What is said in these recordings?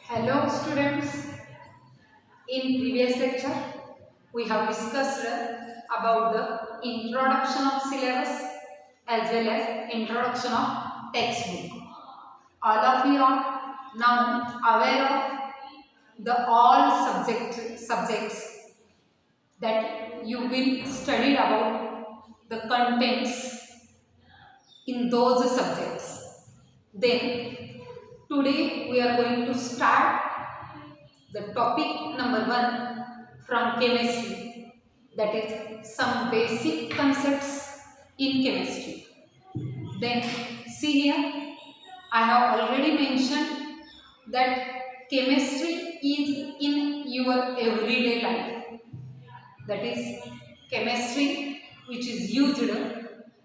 Hello students, in previous lecture we have discussed about the introduction of syllabus as well as introduction of textbook. All of you are now aware of the all subjects that you will study about the contents in those subjects. Then today we are going to start the topic number 1 from chemistry, that is some basic concepts in chemistry. Then see here, I have already mentioned that chemistry is in your everyday life. That is chemistry which is used,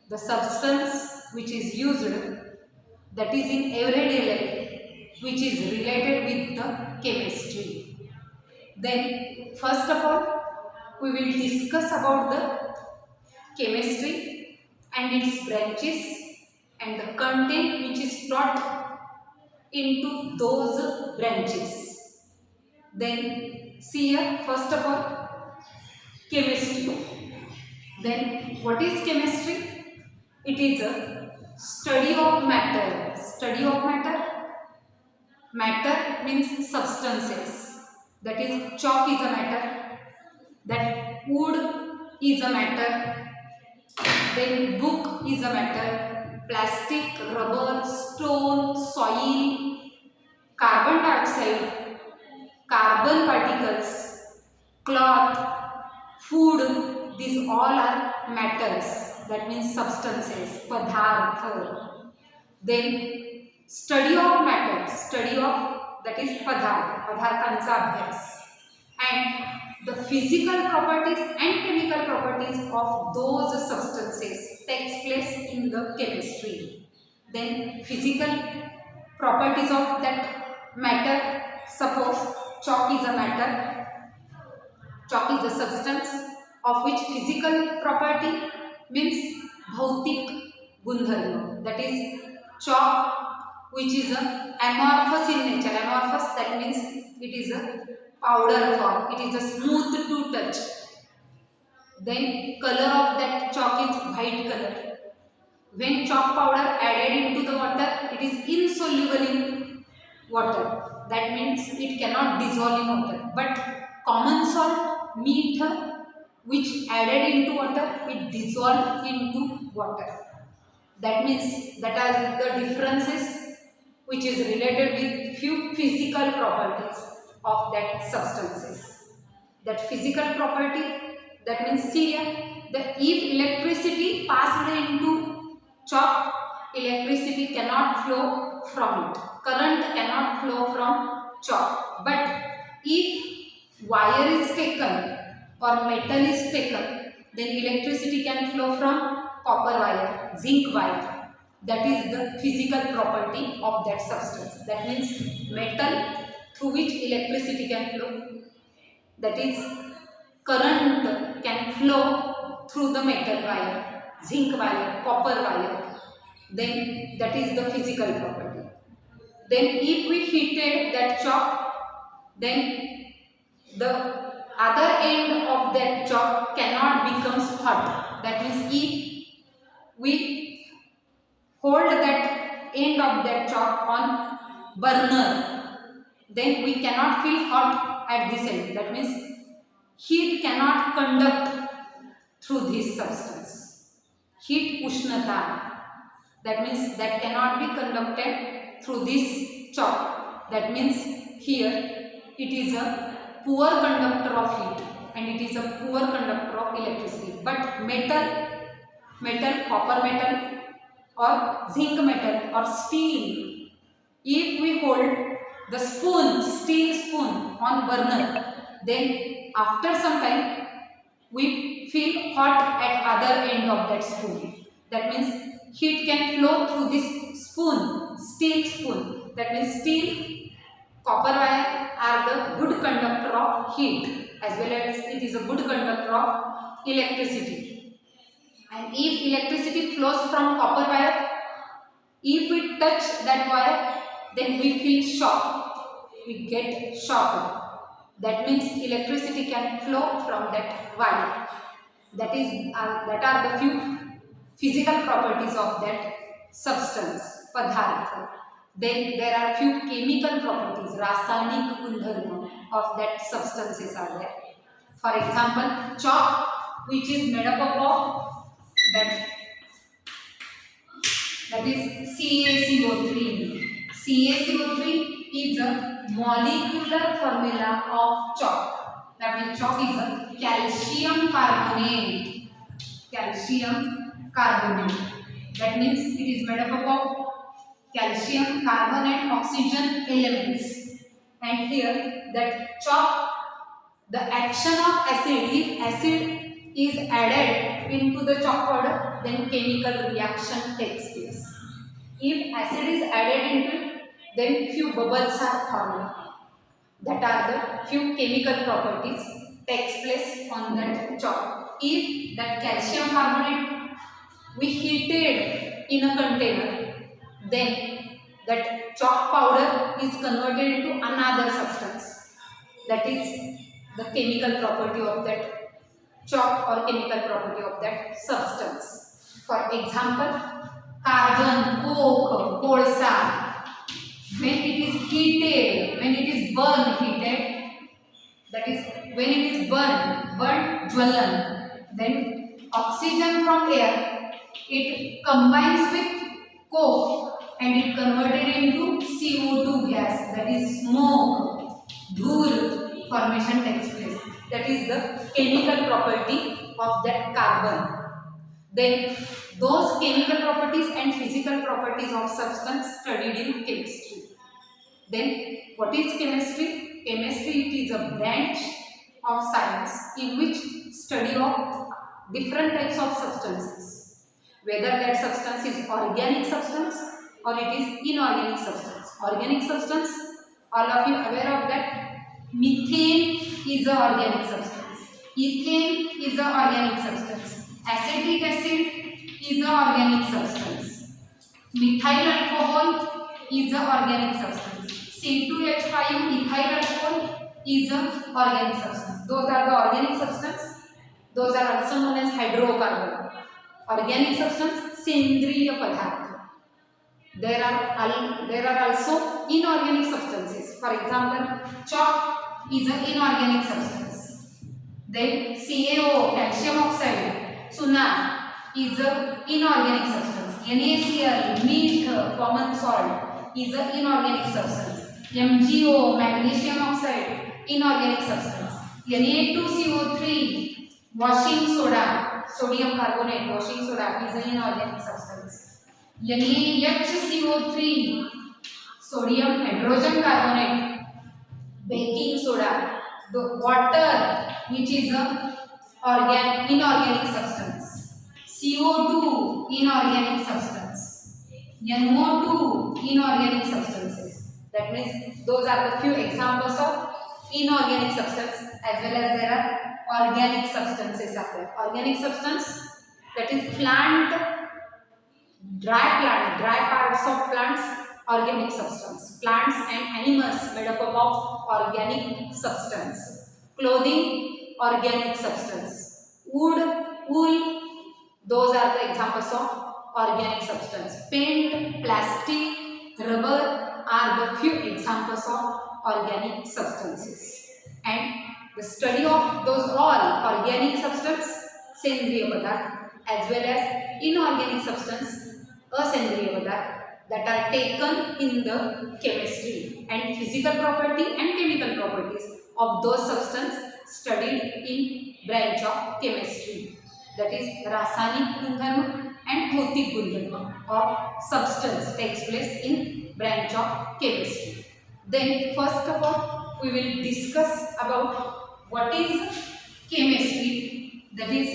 the substance which is used, that is in everyday life, which is related with the chemistry. Then first of all, we will discuss about the chemistry and its branches and the content which is taught into those branches. Then see here, first of all, chemistry. Then what is chemistry? It is a study of matter. Study of matter. Matter means substances. That is chalk is a matter, that wood is a matter, then book is a matter, plastic, rubber, stone, soil, carbon dioxide, carbon particles, cloth, food, these all are matters, that means substances, padartha. Then study of matter, study of, that is padarthancha abhyas, and the physical properties and chemical properties of those substances takes place in the chemistry. Then physical properties of that matter, suppose chalk is a matter, chalk is a substance of which physical property means bhautik gundharma, that is chalk which is a amorphous in nature. Amorphous, that means it is a powder form, it is a smooth to touch. Then color of that chalk is white color. When chalk powder added into the water, it is insoluble in water, that means it cannot dissolve in water. But common salt, meter, which added into water, it dissolved into water. That means that are the differences which is related with few physical properties of that substances. That physical property, that means see here, that if electricity passed into chalk, electricity cannot flow from it. Current cannot flow from chalk. But if wire is taken or metal is taken, then electricity can flow from copper wire, zinc wire. That is the physical property of that substance. That means metal through which electricity can flow. That is current can flow through the metal wire, zinc wire, copper wire. Then that is the physical property. Then if we heated that chalk, then the other end of that chalk cannot become hot. That means if we hold that end of that chalk on burner, then we cannot feel hot at this end. That means heat cannot conduct through this substance. Heat ushnata, that means that cannot be conducted through this chalk. That means here it is a poor conductor of heat and it is a poor conductor of electricity. But metal, copper metal, or zinc metal or steel, if we hold the spoon, steel spoon on burner, then after some time we feel hot at other end of that spoon. That means heat can flow through this spoon, steel spoon. That means steel, copper wire are the good conductor of heat as well as it is a good conductor of electricity. And if electricity flows from copper wire, if we touch that wire, then we feel shock. it get shocked. That means electricity can flow from that wire. That are the few physical properties of that substance, padarth. Then there are few chemical properties, rasayanik gundharma of that substances are there. For example, chalk, which is made up of that is CaCO3. CaCO3 is a molecular formula of chalk. That means chalk is a calcium carbonate. Calcium carbonate. That means it is made up of calcium, carbon and oxygen elements. And here that chalk, the action of acid, if acid is added into the chalk powder, then chemical reaction takes place. If acid is added into it, then few bubbles are formed. That are the few chemical properties takes place on that chalk. If that calcium carbonate we heated in a container, then that chalk powder is converted into another substance. That is the chemical property of that chalk or chemical property of that substance. For example, carbon, coke, kolsa. When it is heated, when it is heated, that is when it is burnt, jwalan, then oxygen from air, it combines with coke and it converted into CO2 gas, that is smoke, dhool formation takes place. That is the chemical property of that carbon. Then those chemical properties and physical properties of substance studied in chemistry. Then what is chemistry? Chemistry, it is a branch of science in which study of different types of substances. Whether that substance is organic substance or it is inorganic substance. Organic substance, all of you aware of that? Methane is an organic substance. Ethane is an organic substance. Acetic acid is an organic substance. Methyl alcohol is an organic substance. C2H5 ethyl alcohol is an organic substance. Those are the organic substance. Those are also known as hydrocarbon. Organic substance, sendriya padarth. There are also inorganic substances. For example, chalk is an inorganic substance. Then CaO, calcium oxide, chuna is an inorganic substance. NaCl, meat, common salt is an inorganic substance. MgO, magnesium oxide, inorganic substance. Na2CO3, washing soda, sodium carbonate, washing soda is an inorganic substance. NaHCO3, sodium hydrogen carbonate, baking soda, the water which is a inorganic substance. CO2, inorganic substance. NO2, inorganic substances. That means those are the few examples of inorganic substance, as well as there are organic substances are there. Organic substance, that is dry parts of plants, organic substance. Plants and animals made up of organic substance. Clothing, organic substance. Wood, wool, those are the examples of organic substance. Paint, plastic, rubber are the few examples of organic substances. And the study of those all organic substance, sendriya padarth, as well as inorganic substance, asendriya padarth, that are taken in the chemistry, and physical property and chemical properties of those substance studied in branch of chemistry. That is rasayanik gundharma and bhautik gundharma of substance takes place in branch of chemistry. Then first of all we will discuss about what is chemistry. That is,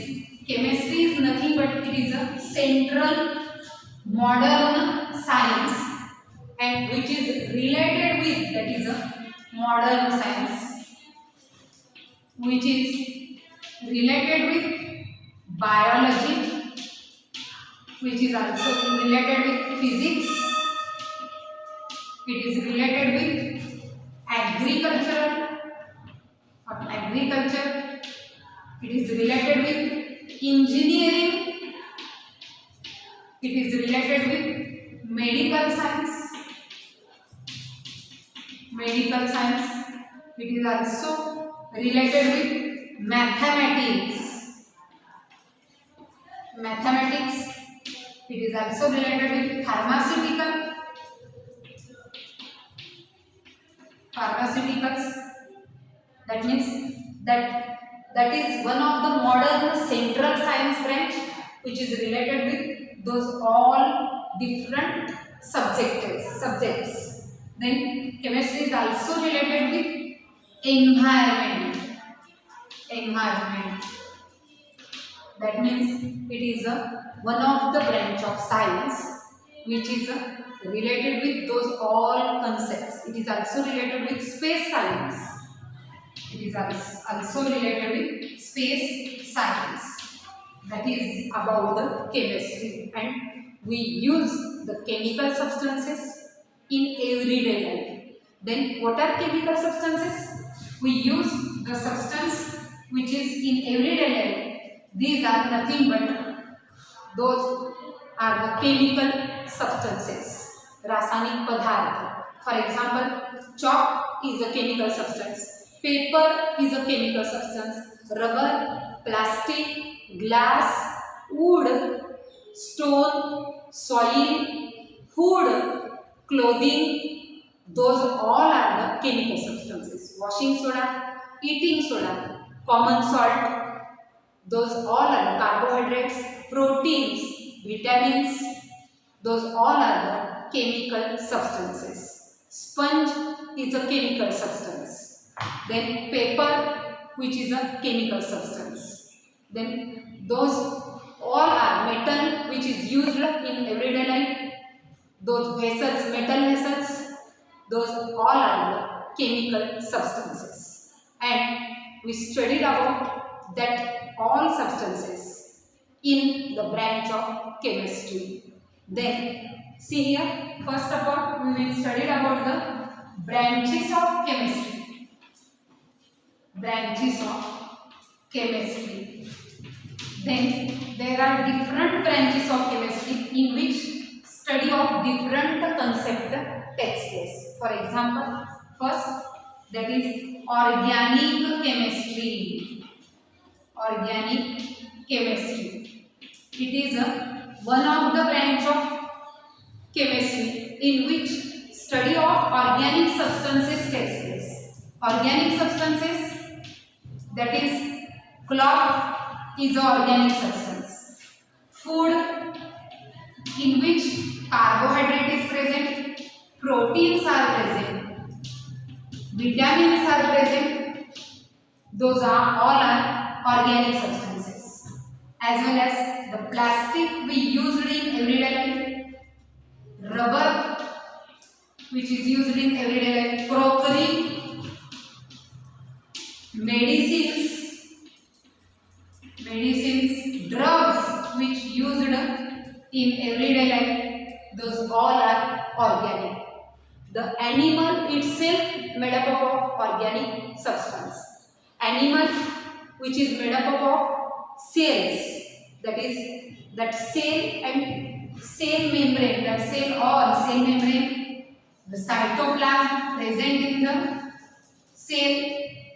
chemistry is nothing but it is a central modern science and which is related with, that is a modern science which is related with biology, which is also related with physics, it is related with agricultural or agriculture. It is related with engineering. It is related with medical science. Medical science. It is also related with mathematics. Mathematics. It is also related with pharmaceutical. Pharmaceuticals. That means that is one of the modern central science branch which is related with those all different subjects. Then chemistry is also related with environment. That means it is one of the branch of science which is related with those all concepts. It is also related with space science. It is also related with space science. That is about the chemistry, and we use the chemical substances in everyday life. Then what are chemical substances? We use the substance which is in everyday life. These are nothing but those are the chemical substances, rasayanik padarth. For example, chalk is a chemical substance. Paper is a chemical substance. Rubber, plastic, glass, wood, stone, soil, food, clothing, those all are the chemical substances. Washing soda, eating soda, common salt, those all are the carbohydrates, proteins, vitamins, those all are the chemical substances. Sponge is a chemical substance. Then paper, which is a chemical substance. Then those all are metal which is used in everyday life. Those vessels, metal vessels, those all are the chemical substances. And we studied about that all substances in the branch of chemistry. Then see here, first of all we will study about the branches of chemistry. Branches of chemistry. Then there are different branches of chemistry in which study of different concept takes place. For example, first that is organic chemistry. Organic chemistry. It is one of the branch of chemistry in which study of organic substances takes place. Organic substances, that is cloth is an organic substance. Food in which carbohydrate is present, proteins are present, vitamins are present, those are all are organic substances. As well as the plastic we used in everyday life, rubber which is used in everyday life, crockery, medicines, drugs which used in everyday life, those all are organic. The animal itself made up of organic substance. Animal which is made up of cells, that is that cell and cell membrane, that cell or cell membrane, the cytoplasm present in the cell,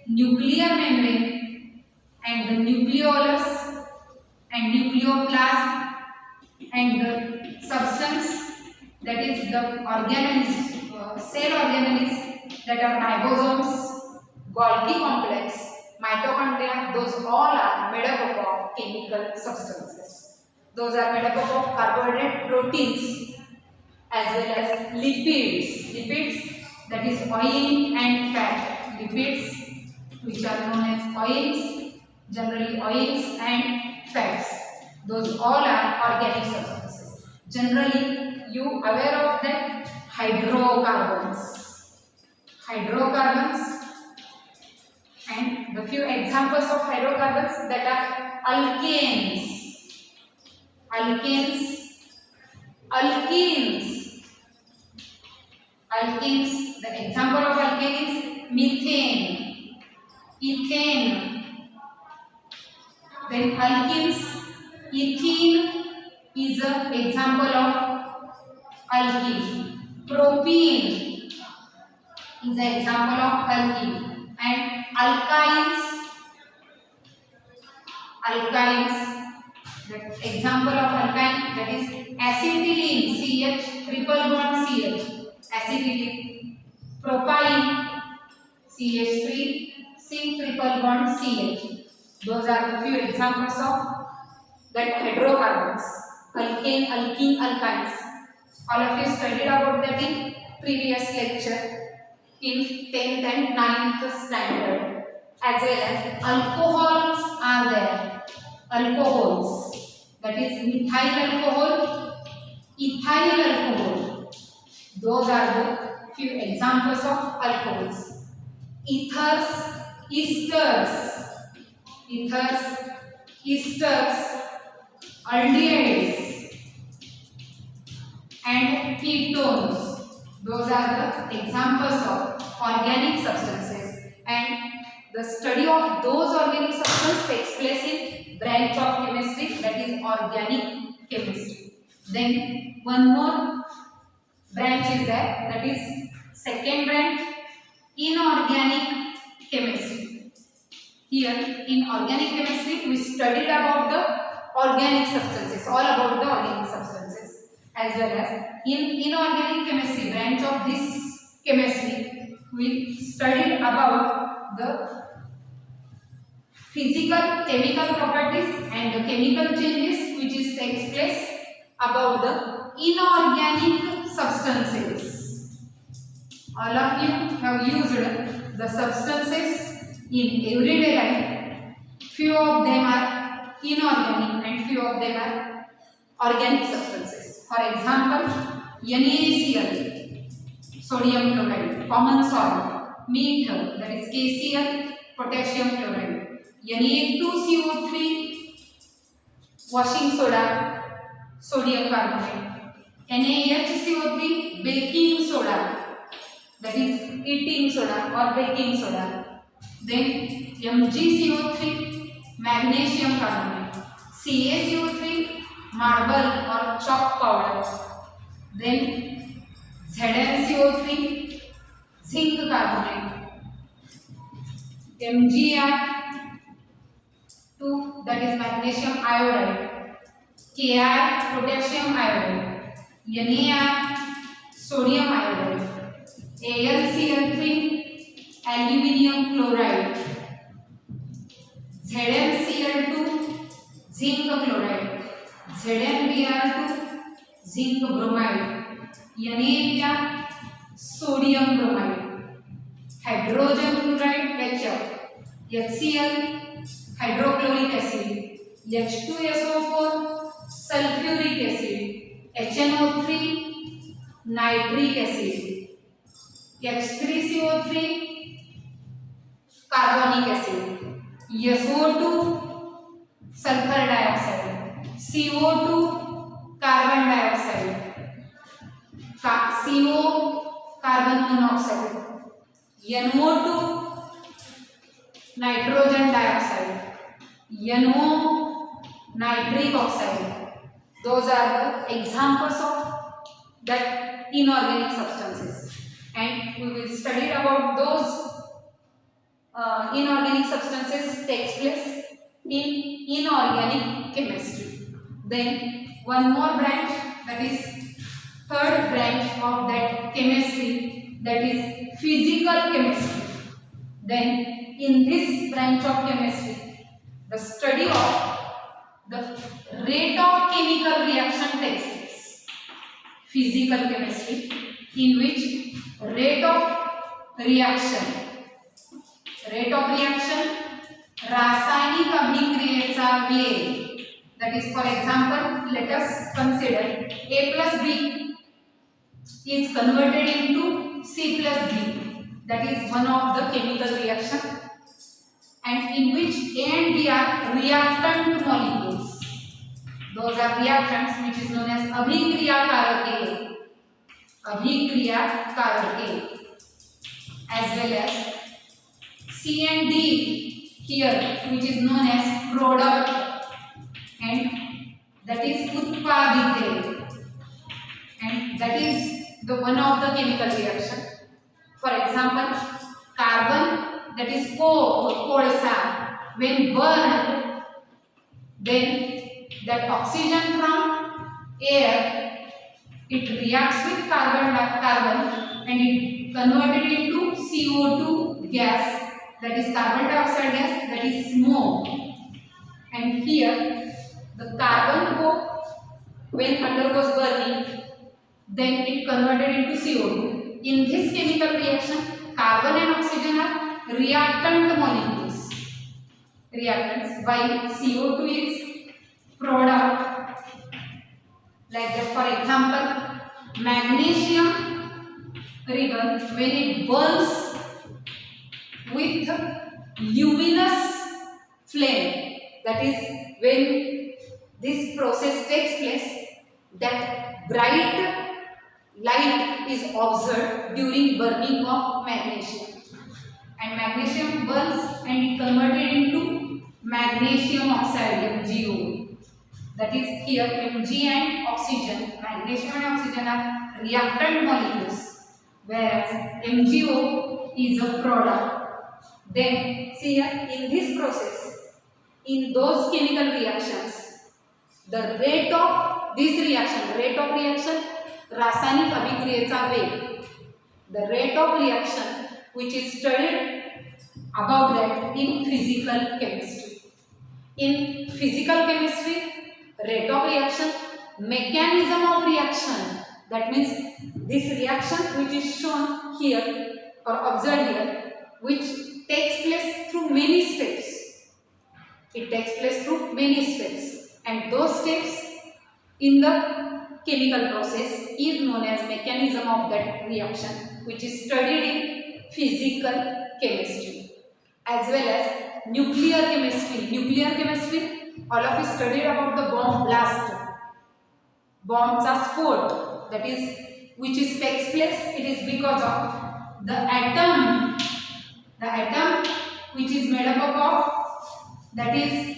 nuclear membrane and the nucleolus and nucleoplasm, and the substance that is the organelles, cell organelles, that are ribosomes, Golgi complex, mitochondria, those all are made up of chemical substances. Those are made up of carbohydrate, proteins, as well as lipids. Lipids, that is oil and fat. Lipids which are known as oils, generally oils and fats. Those all are organic substances. Generally, you aware of that hydrocarbons. Hydrocarbons, and the few examples of hydrocarbons, that are alkanes. Alkenes. The example of alkane is methane, ethane. Then alkenes, ethene is an example of alkene. Propene is an example of alkene. And alkynes, the example of alkyne, that is acetylene, CH triple bond CH, acetylene. Propyne, CH3, C triple bond CH. Those are the few examples of that hydrocarbons, alkane, alkene, alkynes. All of you studied about that in previous lecture in 10th and 9th standard. As well as alcohols are there. Alcohols, that is methyl alcohol, ethyl alcohol. Those are the few examples of alcohols. Ethers, esters, aldehydes, and ketones. Those are the examples of organic substances, and the study of those organic substances takes place in branch of chemistry, that is organic chemistry. Then one more branch is there, that is second branch, inorganic chemistry. Here in organic chemistry we studied about the organic substances, all about the organic substances. As well as in inorganic chemistry branch of this chemistry we studied about the physical chemical properties and the chemical changes which is takes place about the inorganic substances. All of you have used the substances in everyday life. Few of them are inorganic and few of them are organic substances. For example, NaCl, sodium chloride, common salt, meter, that is KCl, potassium chloride, Na2CO3, washing soda, sodium carbonate, NaHCO3, baking soda, that is eating soda or baking soda. Then MgCO3, magnesium carbonate, CaCO3, marble or chalk powder. Then ZnCO3, zinc carbonate, MgR2, that is magnesium iodide, Ki, potassium iodide, Na, sodium iodide, AlCl3, aluminium chloride, ZnCl2, zinc chloride, ZnBr2, zinc bromide, NaBr, sodium bromide, hydrogen chloride HF, HCl, hydrochloric acid, H2SO4, sulfuric acid, HNO3, nitric acid, H3CO3, carbonic acid, SO2, sulfur dioxide, CO2, carbon dioxide, CO, carbon monoxide, NO2, nitrogen dioxide, NO, nitric oxide. Those are the examples of that inorganic substances, and we will study about those inorganic substances takes place in inorganic chemistry. Then one more branch, that is third branch of that chemistry, that is physical chemistry. Then in this branch of chemistry, the study of the rate of chemical reaction takes place. Physical chemistry, in which rate of reaction, रासायनिक अभिक्रियेचा वेग, that is, for example, let us consider A plus B is converted into C plus B. That is one of the chemical reaction, and in which A and B are reactant molecules. Those are reactants which is known as abhikriyakarake, as well as C and D here, which is known as product, and that is utpadite, and that is the one of the chemical reaction. For example, carbon, that is kolsa, when burned, then that oxygen from air, it reacts with carbon and it converted into CO2 gas, that is carbon dioxide gas, that is smoke. And here the carbon coke, when undergoes burning, then it converted into CO2. In this chemical reaction, carbon and oxygen are reactant molecules. Reactants, while CO2 is product. Like that, for example, magnesium ribbon, when it burns with luminous flame, that is when this process takes place, that bright light is observed during burning of magnesium, and magnesium burns and it converted into magnesium oxide, MgO. That is here Mg and oxygen, magnesium and oxygen are reactant molecules, whereas MgO is a product. Then see here, in this process, in those chemical reactions, the rate of this reaction, रासायनिक अभिक्रियेचा वेग, the rate of reaction which is studied about that in physical chemistry. In physical chemistry, rate of reaction, mechanism of reaction, that means this reaction which is shown here or observed here, which takes place through many steps. It takes place through many steps, and those steps in the chemical process is known as mechanism of that reaction, which is studied in physical chemistry. As well as nuclear chemistry. Nuclear chemistry, all of us studied about the bomb blast. Bombs are sport, that is, which is takes place, it is because of the atom which is made up of, that is,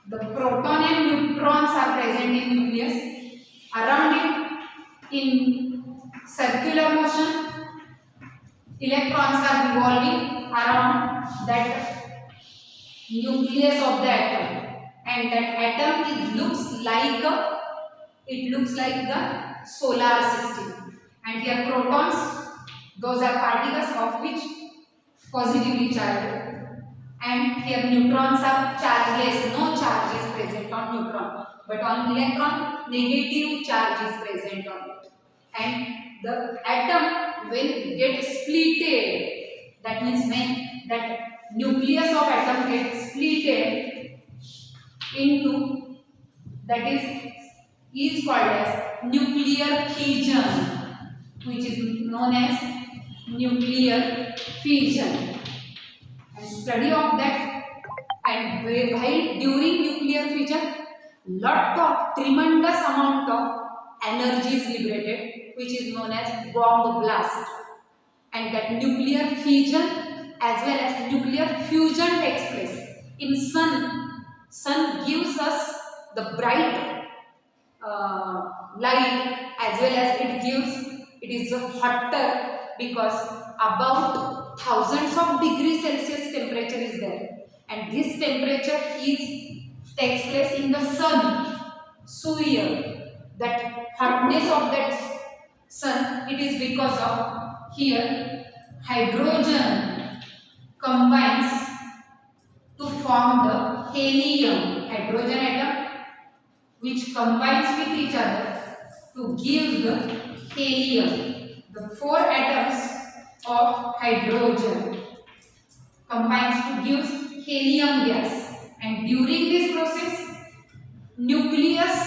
the proton and neutrons are present in nucleus. Around it, in circular motion, electrons are revolving around that nucleus of the atom, and that atom looks like the solar system. And here protons, those are particles of which positively charged, and here neutrons are chargeless, no charge is present on neutron, but on electron negative charge is present on it. And the atom, when it gets splitted, that means when that nucleus of atom gets splitted into, that is called as nuclear fission, which is known as nuclear fission. And study of that, and while during nuclear fission, tremendous amount of energy is liberated, which is known as bomb blast. And that nuclear fission as well as nuclear fusion takes place in sun gives us the bright light, as well as it is hotter because about thousands of degrees Celsius temperature is there, and this temperature takes place in the sun. So here, that hotness of that sun, it is because of here hydrogen combines to form the helium, hydrogen atom which combines with each other to give the helium. The four atoms of hydrogen combines to give helium gas, and during this process nucleus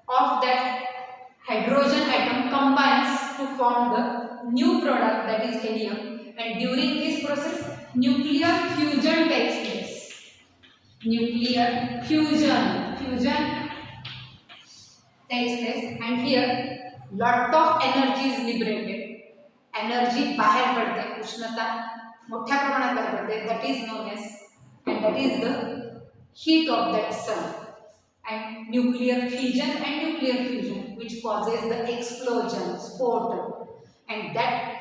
of that hydrogen atom combines to form the new product, that is helium, and during this process nuclear fusion takes place. Nuclear fusion takes place, and here lot of energy is liberated. Energy बाहेर पडते, उष्णता मोठ्या प्रमाणात बाहेर पडते, that is known as and that is the heat of that sun. And nuclear fission and nuclear fusion which causes the explosion, sport, and that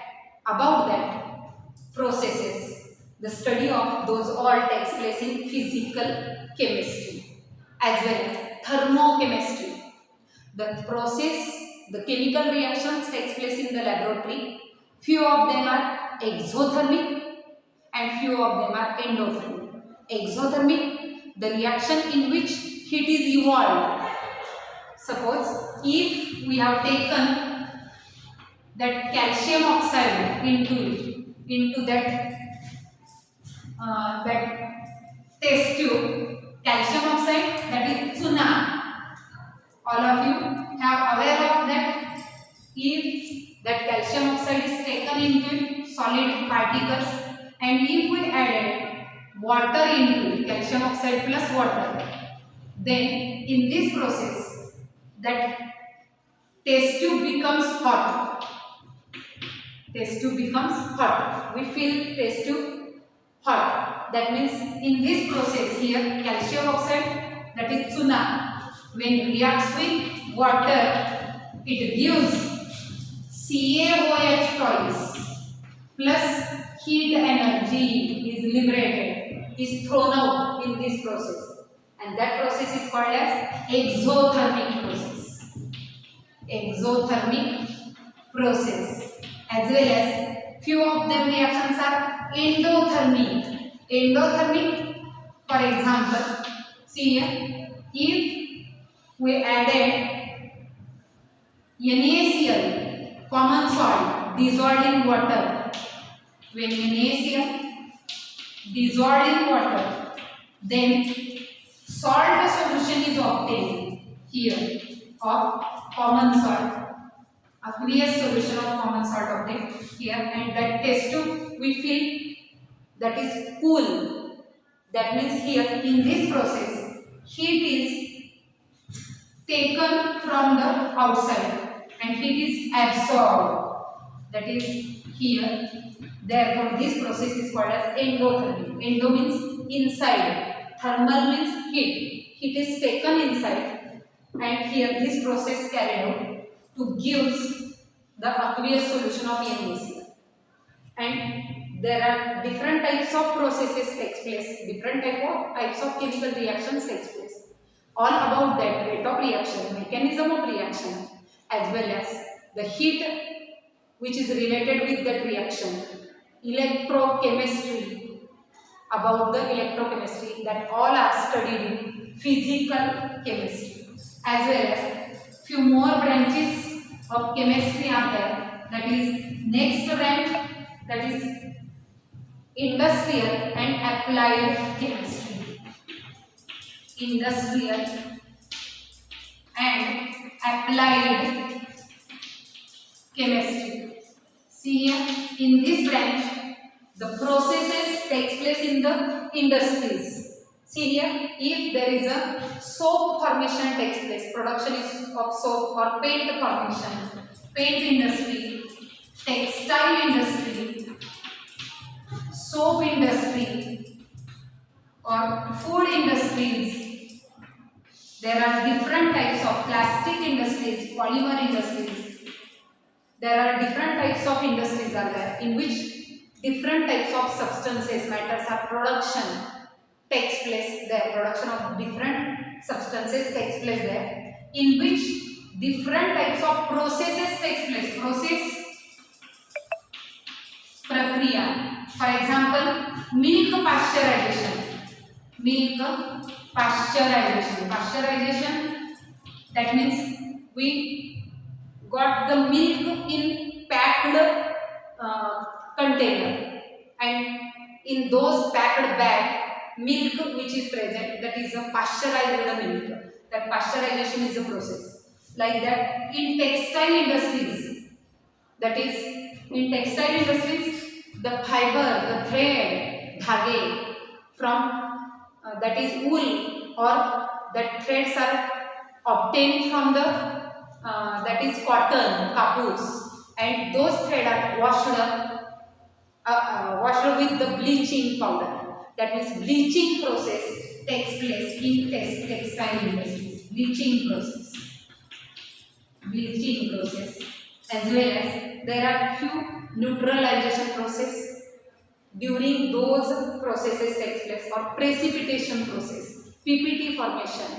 about that processes, the study of those all takes place in physical chemistry as well as thermochemistry. The process, the chemical reactions takes place in the laboratory. Few of them are exothermic and few of them are endothermic. Exothermic, the reaction in which heat is evolved. Suppose if we have taken that calcium oxide into that test tube, calcium oxide, that is chuna. All of you have aware of that. If that calcium oxide is taken into solid particles and if we added water into it, calcium oxide plus water, then in this process that test tube becomes hot. Test tube becomes hot. We feel test tube hot. That means in this process here calcium oxide, that is chuna, when reacts with water, it gives CaOH twice plus heat energy is liberated, is thrown out in this process, and that process is called as exothermic process. Exothermic process. As well as few of them reactions are endothermic. Endothermic, for example, see here, if we added NaCl, common salt, dissolved in water, when NaCl dissolved in water, then salt solution is obtained here of common salt, aqueous solution of common salt obtained here, and that test tube we feel that is cool. That means here in this process heat is taken from the outside and heat is absorbed, that is here. Therefore this process is called as endothermic. Endo means inside, thermal means heat. Heat is taken inside and here this process carried out to gives the aqueous solution of NaCl. And there are different types of processes takes place, different types of chemical reactions takes place. All about that, rate of reaction, mechanism of reaction, as well as the heat which is related with that reaction, electrochemistry, about the electrochemistry, that all are studied in physical chemistry, as well as few more branches of chemistry are there. That is next branch, that is industrial and applied chemistry. Industrial and applied chemistry. See here, in this branch the processes takes place in the industries. See here, if there is a soap formation takes place, production is of soap or paint formation, paint industry, textile industry, soap industry or food industries. There are different types of plastic industries, polymer industries. There are different types of industries are there in which different types of substances, matters are production takes place there. Production of different substances takes place there, in which different types of processes takes place. Process prakriya. For example, milk pasteurization. Milk pasteurization. Pasteurization, that means we got the milk in packed container, and in those packed bag milk which is present, that is a pasteurized milk. That pasteurization is a process. Like that in textile industries, that is in textile industries, the fiber, the thread, dhage from that is wool or that threads are obtained from the that is cotton, kapus, and those threads are washed up water with the bleaching powder. That means bleaching process takes place in textile industries. Bleaching process, as well as there are few neutralization process. During those processes takes place, or precipitation process, PPT formation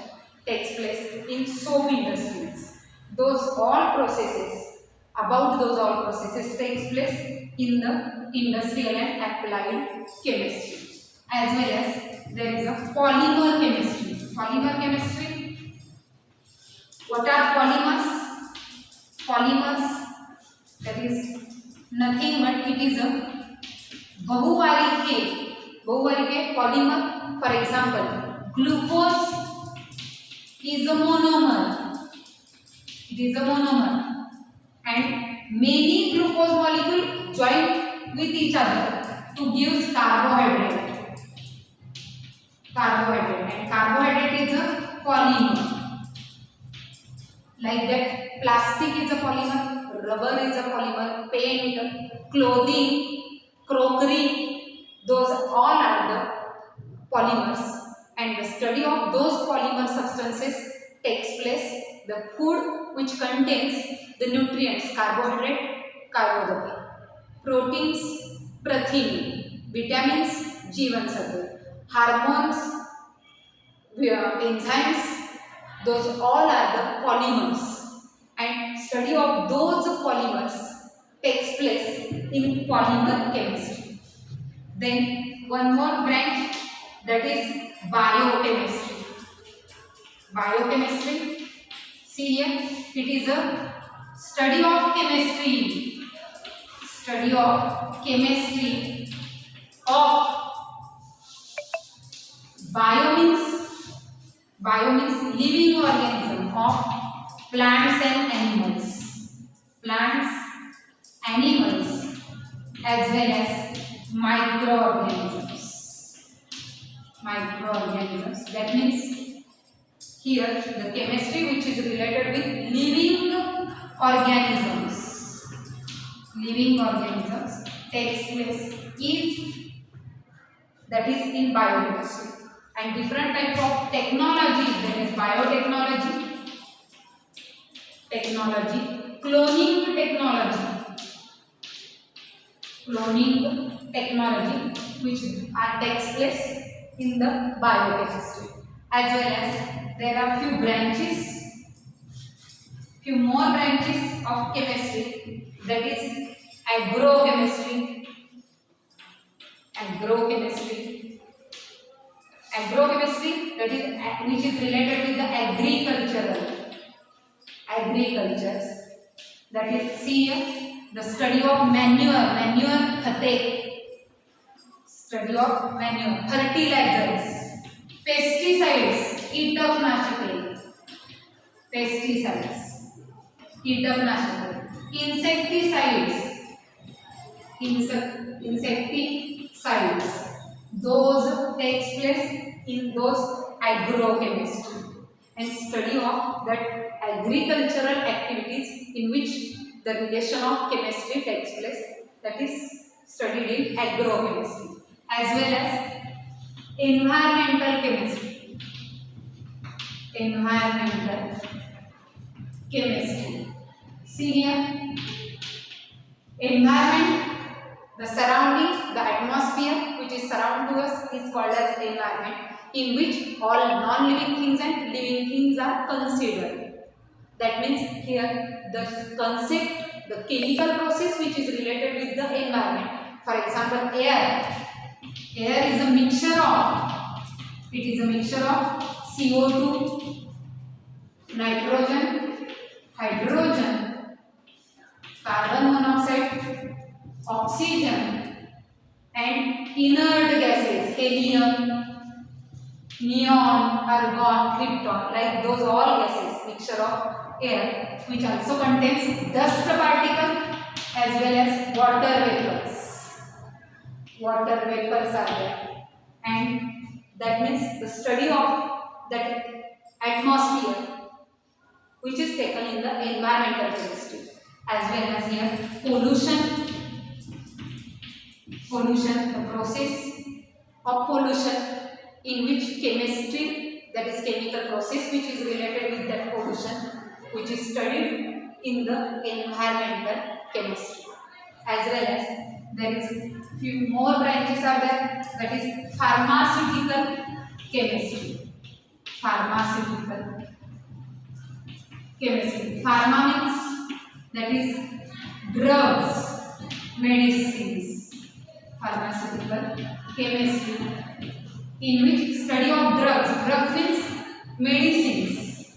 takes place in soap industries. Those all processes, about those all processes takes place in the industrial and applied chemistry. As well as there is a polymer chemistry. Polymer chemistry, what are polymers? Polymers, that is nothing but it is a बहुवारिक polymer. For example, glucose is a monomer. It is a monomer, and many glucose molecules join with each other to give carbohydrate. And carbohydrate is a polymer. Like that, plastic is a polymer, rubber is a polymer, paint, clothing, crockery, those all are the polymers, and the study of those polymer substances takes place. The food which contains the nutrients carbohydrate, carbohydrate, proteins, protein, vitamins, जीवनसत्व, hormones, enzymes, those all are the polymers, and study of those polymers takes place in polymer chemistry. Then one more branch, that is biochemistry. Biochemistry, see here, it is a study of chemistry. Study of chemistry of bio means living organism of plants and animals. As well as microorganisms. That means here the chemistry which is related with living organisms. Takes place that is in biochemistry. And different type of technologies, that is biotechnology, cloning technology, which takes place in the biochemistry. As well as there are few more branches of chemistry, that is agrochemistry, that is which is related with the agriculture. That is, see here, the study of manure, fertilizers, pesticides, insecticides, those takes place in those agrochemistry, and study of that agricultural activities in which the relation of chemistry takes place, that is studied in agrochemistry. As well as environmental chemistry. See here, environment, the surrounding, the atmosphere which is surround to us is called as environment, in which all non-living things and living things are considered. That means here the concept, the chemical process which is related with the environment. For example, air. Air is a mixture of CO2, nitrogen, hydrogen, carbon monoxide, oxygen, and inert gases, helium, neon, argon, krypton, like those all gases, mixture of air, which also contains dust particle as well as water vapors. Water vapors are there, and that means the study of that atmosphere which is taken in the environmental chemistry. As well as here pollution, Pollution, the process of pollution in which chemistry, that is chemical process which is related with that pollution, which is studied in the environmental chemistry. As well as there is few more branches are there, that is pharmaceutical chemistry. Pharmaceutical chemistry. Pharma means that is drugs, medicines. Pharmaceutical chemistry in which study of drugs. Drugs means medicines.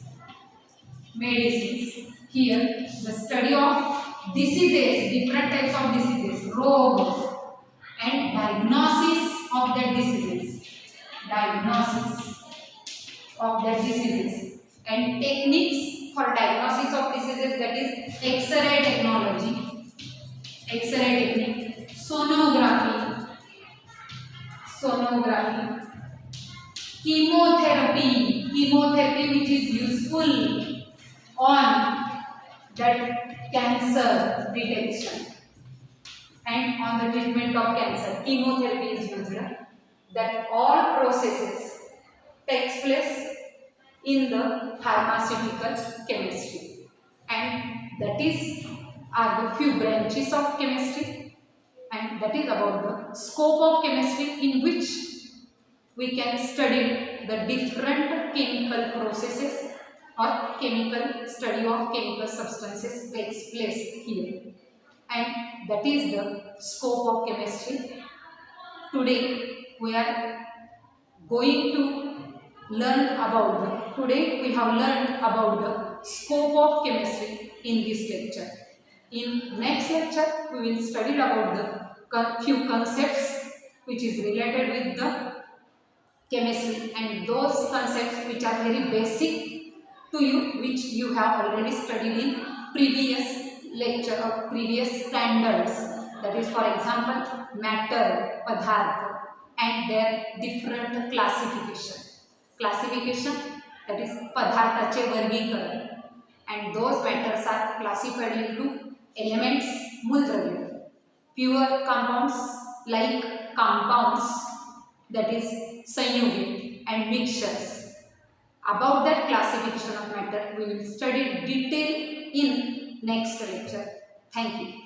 Medicines. Here the study of diseases, different types of diseases, rog, and diagnosis of that diseases. Diagnosis of that diseases and techniques for diagnosis of diseases, that is X-ray technology, X-ray technique, sonography, sonography, chemotherapy, chemotherapy which is useful on that cancer detection and on the treatment of cancer. Chemotherapy is used. That all processes takes place in the pharmaceutical chemistry, and that is are the few branches of chemistry, and that is about the scope of chemistry in which we can study the different chemical processes or chemical study of chemical substances takes place here, and that is the scope of chemistry. Today we are going to learn about today we have learned about the scope of chemistry in this lecture. In next lecture we will study about the few concepts which is related with the chemistry, and those concepts which are very basic to you, which you have already studied in previous lecture or previous standards. That is, for example, matter, padarth, and their different classification. Classification, that is padarthache vargikaran, and those matters are classified into elements, मूलद्रव्य, pure compounds like compounds, that is संयुगे, and mixtures. About that classification of matter we will study detail in next lecture. Thank you.